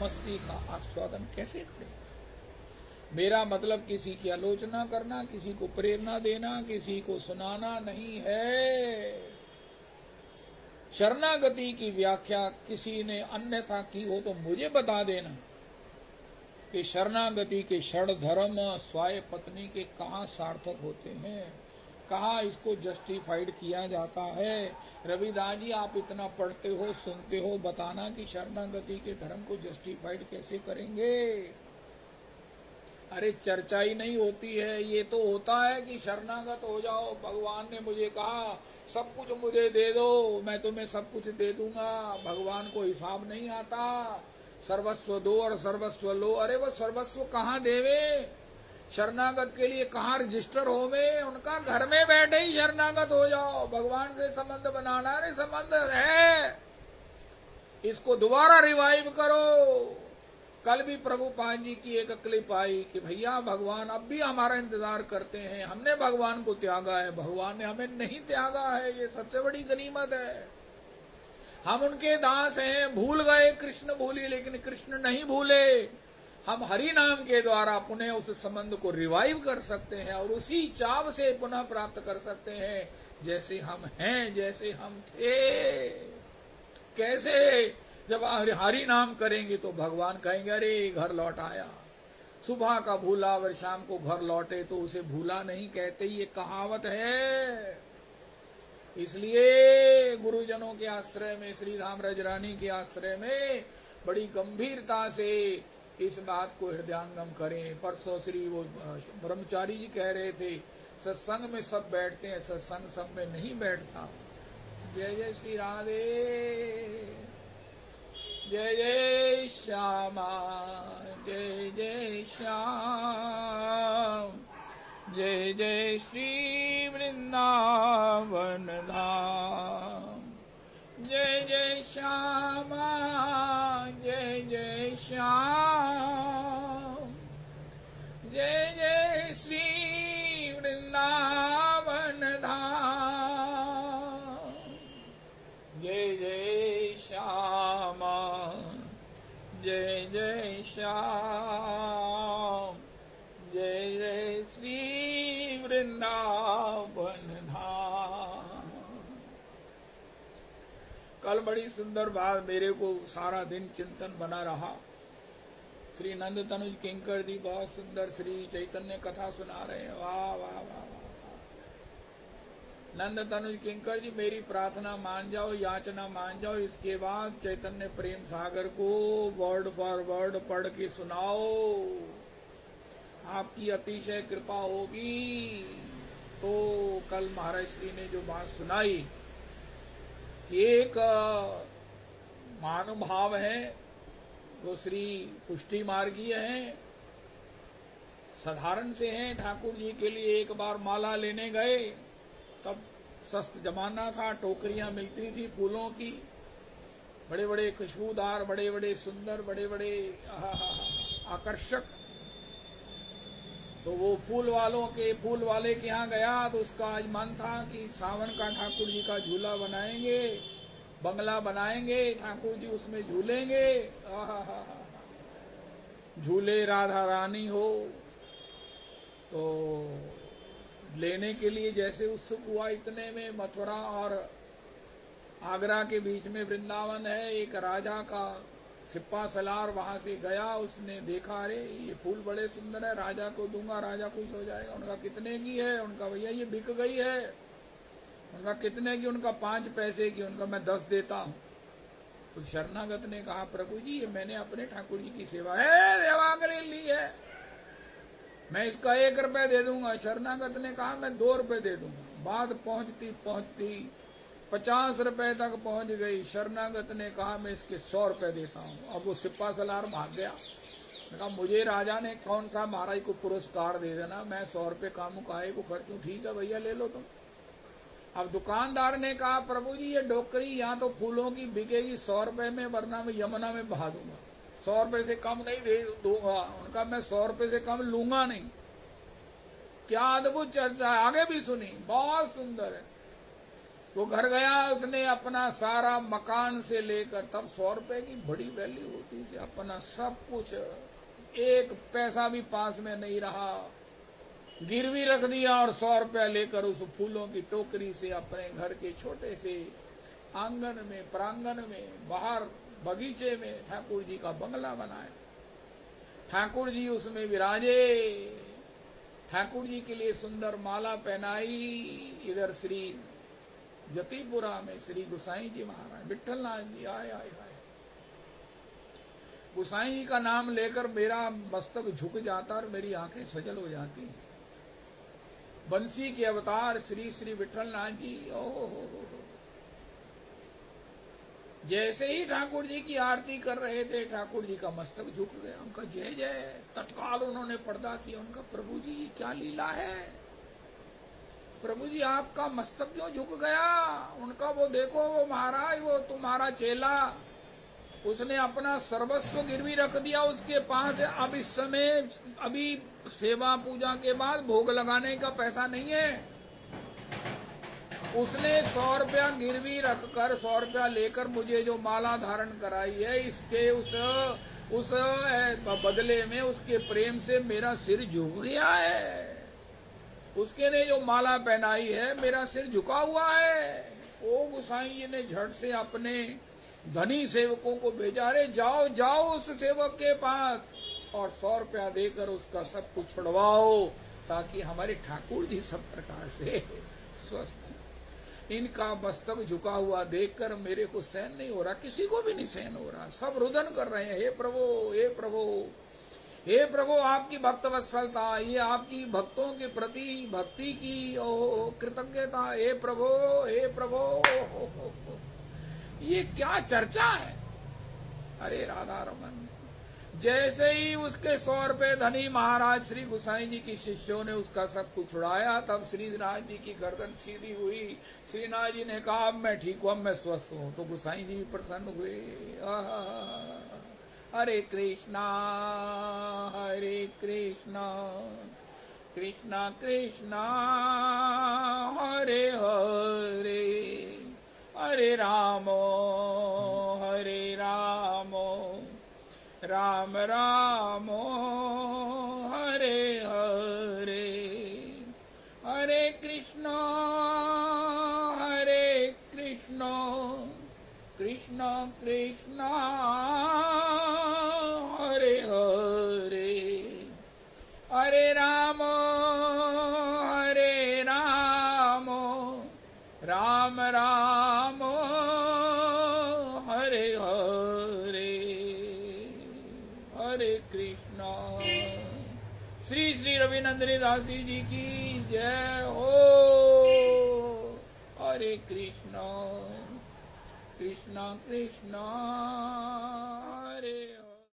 मस्ती का आस्वादन कैसे करेंगे। मेरा मतलब किसी की आलोचना करना, किसी को प्रेरणा देना, किसी को सुनाना नहीं है। शरणागति की व्याख्या किसी ने अन्यथा की हो तो मुझे बता देना कि शरणागति के षड धर्म स्वाय पत्नी के कहाँ सार्थक होते हैं, कहाँ इसको जस्टिफाइड किया जाता है। रविदास जी आप इतना पढ़ते हो, सुनते हो, बताना कि शरणागति के धर्म को जस्टिफाइड कैसे करेंगे। अरे चर्चा ही नहीं होती है। ये तो होता है कि शरणागत हो जाओ, भगवान ने मुझे कहा सब कुछ मुझे दे दो, मैं तुम्हें सब कुछ दे दूंगा। भगवान को हिसाब नहीं आता, सर्वस्व दो और सर्वस्व लो। अरे वो सर्वस्व कहाँ देवे, शरणागत के लिए कहाँ रजिस्टर हो में, उनका घर में बैठे ही शरणागत हो जाओ। भगवान से संबंध बनाना, अरे संबंध है, इसको दोबारा रिवाइव करो। कल भी प्रभुपाद जी की एक क्लिप आई कि भैया भगवान अब भी हमारा इंतजार करते हैं, हमने भगवान को त्यागा है, भगवान ने हमें नहीं त्यागा है। ये सबसे बड़ी गनीमत है। हम उनके दास हैं, भूल गए कृष्ण भूली, लेकिन कृष्ण नहीं भूले। हम हरि नाम के द्वारा पुनः उस संबंध को रिवाइव कर सकते हैं और उसी चाव से पुनः प्राप्त कर सकते हैं जैसे हम हैं, जैसे हम थे। कैसे? जब हरि नाम करेंगे तो भगवान कहेंगे अरे घर लौट आया। सुबह का भूला और शाम को घर लौटे तो उसे भूला नहीं कहते, ये कहावत है। इसलिए गुरुजनों के आश्रय में, श्री राम रजरानी के आश्रय में बड़ी गंभीरता से इस बात को हृदयांगम करें। परसों श्री वो ब्रह्मचारी जी कह रहे थे सत्संग में सब बैठते हैं, सत्संग सब में नहीं बैठता। जय जय श्री राधे, जय जय श्यामा, जय जय श्याम, जय जय श्री वृंदावन धाम। जय जय श्यामा, जय जय श्याम, जय जय श्री वृंदावन धाम। जय जय श्यामा, जय जय श्याम, जय जय श्री वृंदावन धाम। कल बड़ी सुंदर बात, मेरे को सारा दिन चिंतन बना रहा। श्री नंद तनुज किंकर जी बहुत सुंदर श्री चैतन्य कथा सुना रहे हैं। वाह वाह वाह वाह। नंद तनुज किंकर जी मेरी प्रार्थना मान जाओ, याचना मान जाओ, इसके बाद चैतन्य प्रेम सागर को वर्ड फॉर वर्ड पढ़ के सुनाओ। आपकी अतिशय कृपा होगी। तो कल महाराज श्री ने जो बात सुनाई, एक महानुभाव है, वो श्री पुष्टि मार्गीय हैं, साधारण से हैं। ठाकुर जी के लिए एक बार माला लेने गए, तब सस्त जमाना था, टोकरियां मिलती थी फूलों की, बड़े बड़े खुशबूदार, बड़े बड़े सुंदर, बड़े बड़े आकर्षक। तो वो फूल वाले के यहाँ गया, तो उसका आज मन था कि सावन का ठाकुर जी का झूला बनाएंगे, बंगला बनाएंगे, ठाकुर जी उसमें झूलेंगे। झूले राधा रानी हो। तो लेने के लिए जैसे उत्सुक हुआ, इतने में मथुरा और आगरा के बीच में वृंदावन है। एक राजा का सिप्पा सलार वहां से गया, उसने देखा, अरे ये फूल बड़े सुंदर है, राजा को दूंगा, राजा खुश हो जाएगा। उनका कितने की है? उनका भैया ये बिक गई है। उनका कितने की? उनका 5 पैसे की। उनका मैं 10 देता हूँ। तो शरणागत ने कहा, प्रभु जी ये मैंने अपने ठाकुर जी की सेवा के लिए ली है, मैं इसका 1 रुपए दे दूंगा। शरणागत ने कहा मैं 2 रुपए दे दूंगा। बात पहुंचती 50 रुपए तक पहुंच गई। शरणागत ने कहा मैं इसके 100 रुपए देता हूँ। अब वो सिप्पा सलार भाग गया। मैं कहा मुझे राजा ने कौन सा महाराज को पुरस्कार दे देना, मैं 100 रुपए कामू काहे को खर्चूं। ठीक है भैया ले लो तुम। अब दुकानदार ने कहा प्रभु जी ये डोकरी यहाँ तो फूलों की बिकेगी 100 रुपए में, वरना मैं यमुना में बहा दूंगा। 100 रुपए से कम नहीं दे दूंगा। उनका मैं 100 रुपए से कम लूंगा नहीं। क्या अद्भुत चर्चा है, आगे भी सुनी, बहुत सुंदर है। वो घर गया, उसने अपना सारा मकान से लेकर, तब 100 रुपए की बड़ी वैल्यू होती थी, अपना सब कुछ, 1 पैसा भी पास में नहीं रहा, गिरवी रख दिया और 100 रुपया लेकर उस फूलों की टोकरी से अपने घर के छोटे से आंगन में, प्रांगण में, बाहर बगीचे में ठाकुर जी का बंगला बनाया। ठाकुर जी उसमें विराजे। ठाकुर जी के लिए सुंदर माला पहनाई। इधर श्री जतिपुरा में श्री गोसाई जी महाराज विठल नाथ जी आए। गोसाई जी का नाम लेकर मेरा मस्तक झुक जाता और मेरी आंखें सजल हो जाती हैं। बंसी के अवतार श्री श्री विठल नाथ जी, ओहो। जैसे ही ठाकुर जी की आरती कर रहे थे, ठाकुर जी का मस्तक झुक गया। उनका जय जय। तत्काल उन्होंने पर्दा किया। उनका प्रभु जी ये क्या लीला है, प्रभु जी आपका मस्तक क्यों झुक गया? उनका वो देखो, वो महाराज, वो तुम्हारा चेला, उसने अपना सर्वस्व गिरवी रख दिया उसके पास। अब इस समय, अभी सेवा पूजा के बाद भोग लगाने का पैसा नहीं है। उसने 100 रुपया गिरवी रखकर, 100 रुपया लेकर मुझे जो माला धारण कराई है, इसके उस बदले में, उसके प्रेम से मेरा सिर झुक गया है। उसके ने जो माला पहनाई है, मेरा सिर झुका हुआ है। ओ गोसाई जी ने झट से अपने धनी सेवकों को भेजा, रे जाओ जाओ उस सेवक के पास और 100 रुपया देकर उसका सब कुछ छुड़वाओ, ताकि हमारे ठाकुर जी सब प्रकार से स्वस्थ। इनका मस्तक झुका हुआ देखकर मेरे को सहन नहीं हो रहा, किसी को भी नहीं सहन हो रहा। सब रुदन कर रहे हैं, हे प्रभु, हे प्रभु, हे प्रभु, आपकी भक्त वत्सलता, ये आपकी भक्तों के प्रति भक्ति की कृतज्ञता। हे प्रभु, हे प्रभु, ये क्या चर्चा है। अरे राधा रमन। जैसे ही उसके 100 रुपए धनी महाराज श्री गोसाई जी की शिष्यों ने उसका सब कुछ उड़ाया, तब श्रीनाथ जी की गर्दन सीधी हुई। श्रीनाथ जी ने कहा अब मैं ठीक हूं, अब मैं स्वस्थ हूं। तो गोसाई जी प्रसन्न हुए। हरे कृष्णा हरे कृष्णा, कृष्णा कृष्णा हरे हरे, हरे राम राम राम हरे हरे, हरे कृष्णा कृष्णा कृष्णा हरे हरे। गोस्वामी नंदिनी दासी जी की जय हो। हरे कृष्णा कृष्णा कृष्णा